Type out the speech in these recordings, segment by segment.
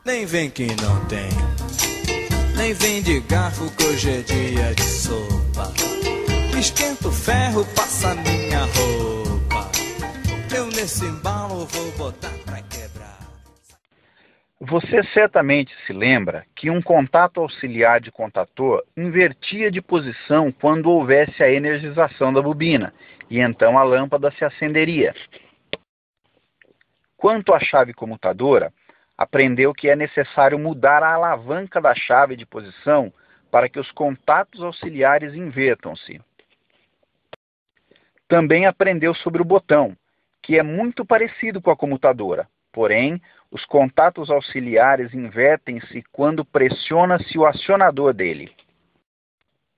Nem vem que não tem, nem vem de garfo que hoje é dia de sopa. Esquenta o ferro, passa minha roupa. Eu nesse embalo vou botar pra quebrar. Você certamente se lembra que um contato auxiliar de contator invertia de posição quando houvesse a energização da bobina, e então a lâmpada se acenderia. Quanto à chave comutadora, aprendeu que é necessário mudar a alavanca da chave de posição para que os contatos auxiliares invertam-se. Também aprendeu sobre o botão, que é muito parecido com a comutadora, porém, os contatos auxiliares invertem-se quando pressiona-se o acionador dele.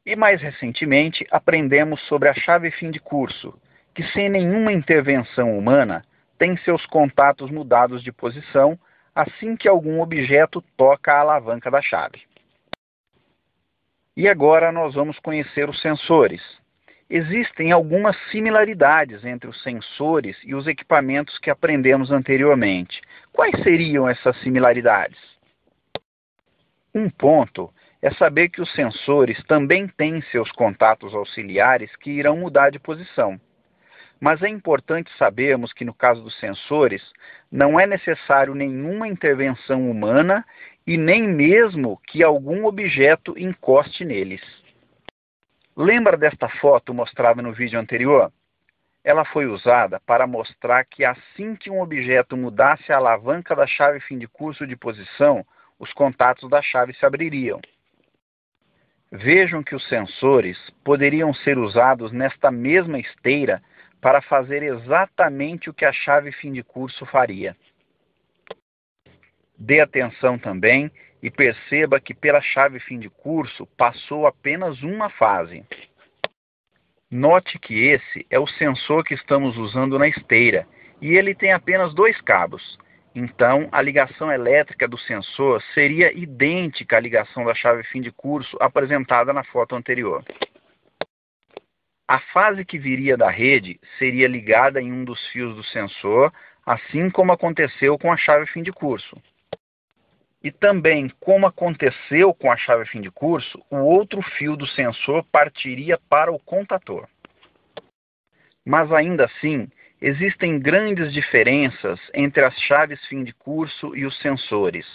E mais recentemente, aprendemos sobre a chave fim de curso, que sem nenhuma intervenção humana, tem seus contatos mudados de posição assim que algum objeto toca a alavanca da chave. E agora nós vamos conhecer os sensores. Existem algumas similaridades entre os sensores e os equipamentos que aprendemos anteriormente. Quais seriam essas similaridades? Um ponto é saber que os sensores também têm seus contatos auxiliares que irão mudar de posição. Mas é importante sabermos que no caso dos sensores, não é necessário nenhuma intervenção humana e nem mesmo que algum objeto encoste neles. Lembra desta foto mostrada no vídeo anterior? Ela foi usada para mostrar que assim que um objeto mudasse a alavanca da chave fim de curso de posição, os contatos da chave se abririam. Vejam que os sensores poderiam ser usados nesta mesma esteira para fazer exatamente o que a chave fim de curso faria. Dê atenção também e perceba que pela chave fim de curso passou apenas uma fase. Note que esse é o sensor que estamos usando na esteira e ele tem apenas 2 cabos. Então, a ligação elétrica do sensor seria idêntica à ligação da chave fim de curso apresentada na foto anterior. A fase que viria da rede seria ligada em um dos fios do sensor, assim como aconteceu com a chave fim de curso. E também, como aconteceu com a chave fim de curso, o outro fio do sensor partiria para o contator. Mas ainda assim, existem grandes diferenças entre as chaves fim de curso e os sensores.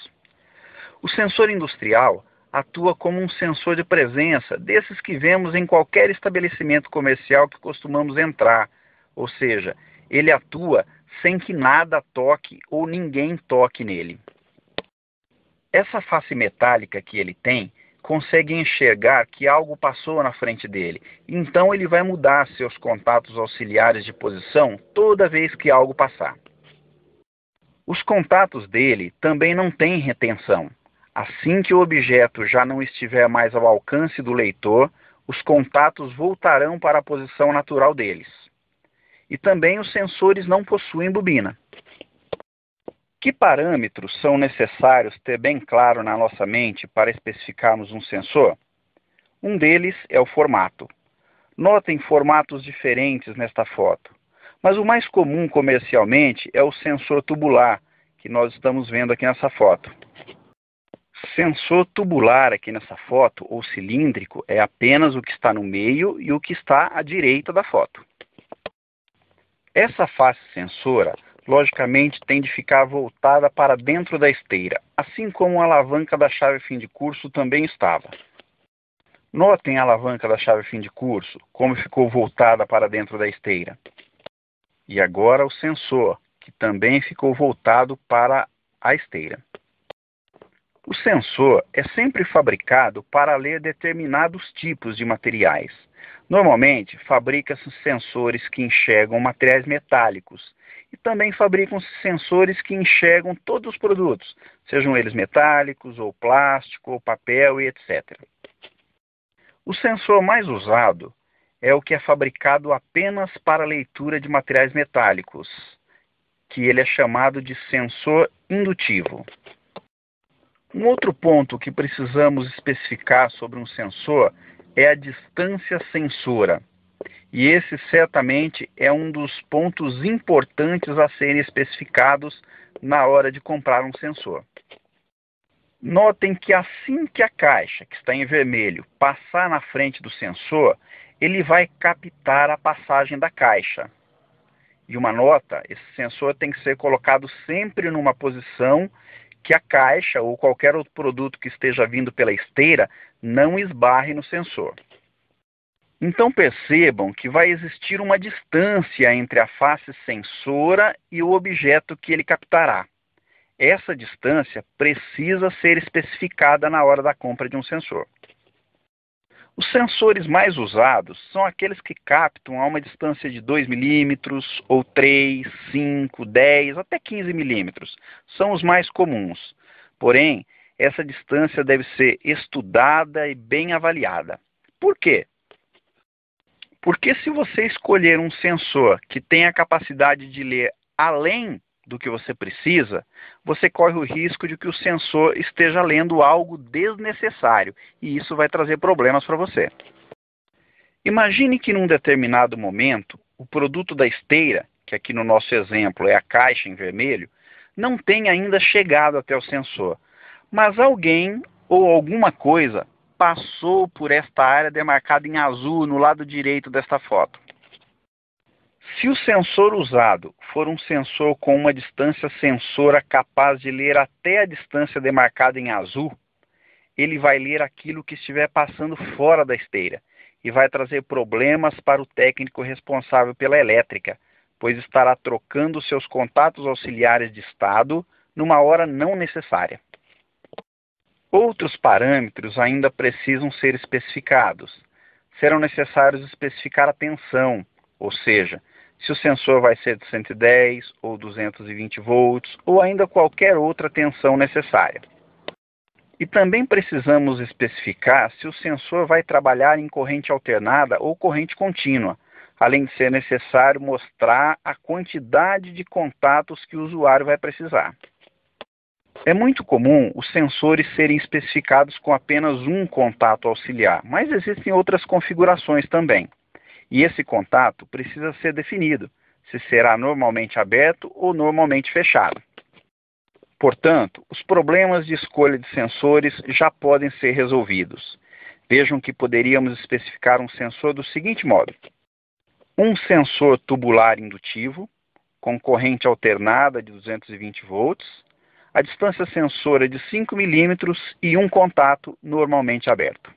O sensor industrial atua como um sensor de presença, desses que vemos em qualquer estabelecimento comercial que costumamos entrar. Ou seja, ele atua sem que nada toque ou ninguém toque nele. Essa face metálica que ele tem consegue enxergar que algo passou na frente dele. Então ele vai mudar seus contatos auxiliares de posição toda vez que algo passar. Os contatos dele também não têm retenção. Assim que o objeto já não estiver mais ao alcance do leitor, os contatos voltarão para a posição natural deles. E também os sensores não possuem bobina. Que parâmetros são necessários ter bem claro na nossa mente para especificarmos um sensor? Um deles é o formato. Notem formatos diferentes nesta foto, mas o mais comum comercialmente é o sensor tubular, que nós estamos vendo aqui nessa foto. Sensor tubular aqui nessa foto, ou cilíndrico, é apenas o que está no meio e o que está à direita da foto. Essa face sensora, logicamente, tem de ficar voltada para dentro da esteira, assim como a alavanca da chave fim de curso também estava. Notem a alavanca da chave fim de curso, como ficou voltada para dentro da esteira. E agora o sensor, que também ficou voltado para a esteira. O sensor é sempre fabricado para ler determinados tipos de materiais. Normalmente, fabricam-se sensores que enxergam materiais metálicos e também fabricam-se sensores que enxergam todos os produtos, sejam eles metálicos, ou plástico, ou papel e etc. O sensor mais usado é o que é fabricado apenas para leitura de materiais metálicos, que ele é chamado de sensor indutivo. Um outro ponto que precisamos especificar sobre um sensor é a distância sensora. E esse certamente é um dos pontos importantes a serem especificados na hora de comprar um sensor. Notem que assim que a caixa, que está em vermelho, passar na frente do sensor, ele vai captar a passagem da caixa. E uma nota, esse sensor tem que ser colocado sempre numa posição que a caixa ou qualquer outro produto que esteja vindo pela esteira não esbarre no sensor. Então percebam que vai existir uma distância entre a face sensora e o objeto que ele captará. Essa distância precisa ser especificada na hora da compra de um sensor. Os sensores mais usados são aqueles que captam a uma distância de 2 milímetros, ou 3, 5, 10, até 15 milímetros. São os mais comuns. Porém, essa distância deve ser estudada e bem avaliada. Por quê? Porque se você escolher um sensor que tenha a capacidade de ler além do que você precisa, você corre o risco de que o sensor esteja lendo algo desnecessário, e isso vai trazer problemas para você. Imagine que num determinado momento, o produto da esteira, que aqui no nosso exemplo é a caixa em vermelho, não tenha ainda chegado até o sensor, mas alguém ou alguma coisa passou por esta área demarcada em azul no lado direito desta foto. Se o sensor usado for um sensor com uma distância sensora capaz de ler até a distância demarcada em azul, ele vai ler aquilo que estiver passando fora da esteira e vai trazer problemas para o técnico responsável pela elétrica, pois estará trocando seus contatos auxiliares de estado numa hora não necessária. Outros parâmetros ainda precisam ser especificados. Serão necessários especificar a tensão, ou seja, se o sensor vai ser de 110 ou 220 volts, ou ainda qualquer outra tensão necessária. E também precisamos especificar se o sensor vai trabalhar em corrente alternada ou corrente contínua, além de ser necessário mostrar a quantidade de contatos que o usuário vai precisar. É muito comum os sensores serem especificados com apenas um contato auxiliar, mas existem outras configurações também. E esse contato precisa ser definido, se será normalmente aberto ou normalmente fechado. Portanto, os problemas de escolha de sensores já podem ser resolvidos. Vejam que poderíamos especificar um sensor do seguinte modo: um sensor tubular indutivo, com corrente alternada de 220 volts, a distância sensora de 5 milímetros e um contato normalmente aberto.